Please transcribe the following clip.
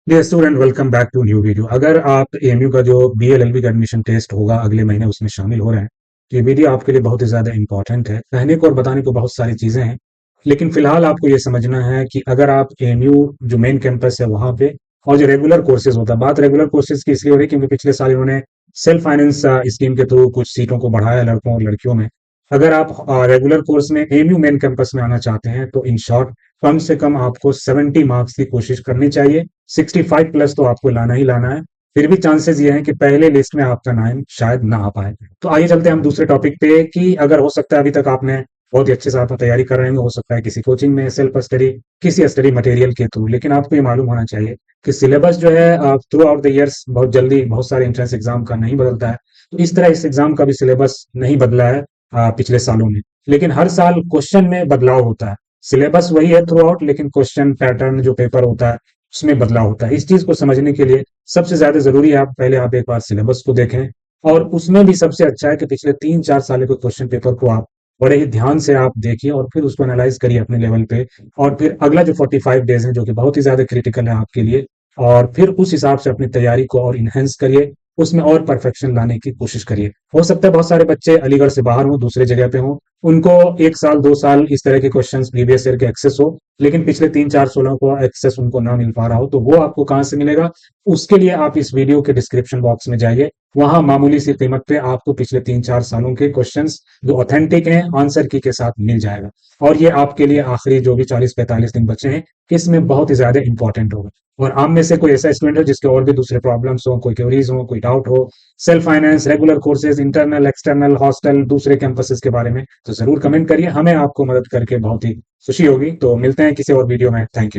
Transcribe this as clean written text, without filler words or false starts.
Dear student, welcome back to new video. अगर आप AMU का जो बीएलएलबी का एडमिशन टेस्ट होगा अगले महीने उसमें शामिल हो रहे हैं तो ये वीडियो आपके लिए बहुत ही ज्यादा इंपॉर्टेंट है। कहने को और बताने को बहुत सारी चीजें हैं, लेकिन फिलहाल आपको ये समझना है कि अगर आप एएमयू जो मेन कैंपस है वहां पे और जो रेगुलर कोर्सेज होता है, बात रेगुलर कोर्सेज की इसलिए हो रही है क्योंकि पिछले साल इन्होंने सेल्फ फाइनेंस स्कीम के थ्रू कुछ सीटों को बढ़ाया लड़कों और लड़कियों में। अगर आप रेगुलर कोर्स में एएमयू मेन कैंपस में आना चाहते हैं तो इन शॉर्ट कम से कम आपको 70 मार्क्स की कोशिश करनी चाहिए। 65 प्लस तो आपको लाना ही लाना है। फिर भी चांसेस ये हैं कि पहले लिस्ट में आपका नाम शायद ना आ पाए। तो आइए चलते हैं हम दूसरे टॉपिक पे कि अगर हो सकता है अभी तक आपने बहुत ही अच्छे से आप तैयारी कर रहे हैं, हो सकता है किसी कोचिंग में सेल्फ स्टडी, किसी स्टडी मटेरियल के थ्रू, लेकिन आपको ये मालूम होना चाहिए कि सिलेबस जो है थ्रू आउट द ईयर्स बहुत जल्दी बहुत सारे एंट्रेंस एग्जाम का नहीं बदलता है। तो इस तरह इस एग्जाम का भी सिलेबस नहीं बदला है पिछले सालों में, लेकिन हर साल क्वेश्चन में बदलाव होता है। सिलेबस वही है थ्रू आउट, लेकिन क्वेश्चन पैटर्न जो पेपर होता है उसमें बदलाव होता है। इस चीज को समझने के लिए सबसे ज्यादा जरूरी है आप एक बार सिलेबस को देखें, और उसमें भी सबसे अच्छा है कि पिछले 3-4 साल के क्वेश्चन पेपर को आप बड़े ही ध्यान से आप देखिए और फिर उसको एनालाइज करिए अपने लेवल पे। और फिर अगला जो 45 डेज है जो कि बहुत ही ज्यादा क्रिटिकल है आपके लिए, और फिर उस हिसाब से अपनी तैयारी को और इनहेंस करिए, उसमें और परफेक्शन लाने की कोशिश करिए। हो सकता है बहुत सारे बच्चे अलीगढ़ से बाहर हों, दूसरे जगह पे हों, उनको 1 साल 2 साल इस तरह के क्वेश्चंस प्रीवियस ईयर के एक्सेस हो, लेकिन पिछले 3-4 16 को एक्सेस उनको ना मिल पा रहा हो, तो वो आपको कहां से मिलेगा? उसके लिए आप इस वीडियो के डिस्क्रिप्शन बॉक्स में जाइए। वहां मामूली सी कीमत पे आपको पिछले 3-4 सालों के क्वेश्चंस जो ऑथेंटिक हैं आंसर की के साथ मिल जाएगा। और ये आपके लिए आखिरी जो भी 40-45 दिन बचे हैं इसमें बहुत ही ज्यादा इंपॉर्टेंट होगा। और आप में से कोई ऐसा स्टूडेंट हो जिसके और भी दूसरे प्रॉब्लम्स हो, कोई क्वेरीज हो, कोई डाउट हो, self finance, regular courses, internal external hostel, दूसरे कैंपसेस के बारे में, तो जरूर कमेंट करिए। हमें आपको मदद करके बहुत ही खुशी होगी। तो मिलते हैं किसी और वीडियो में। Thank you.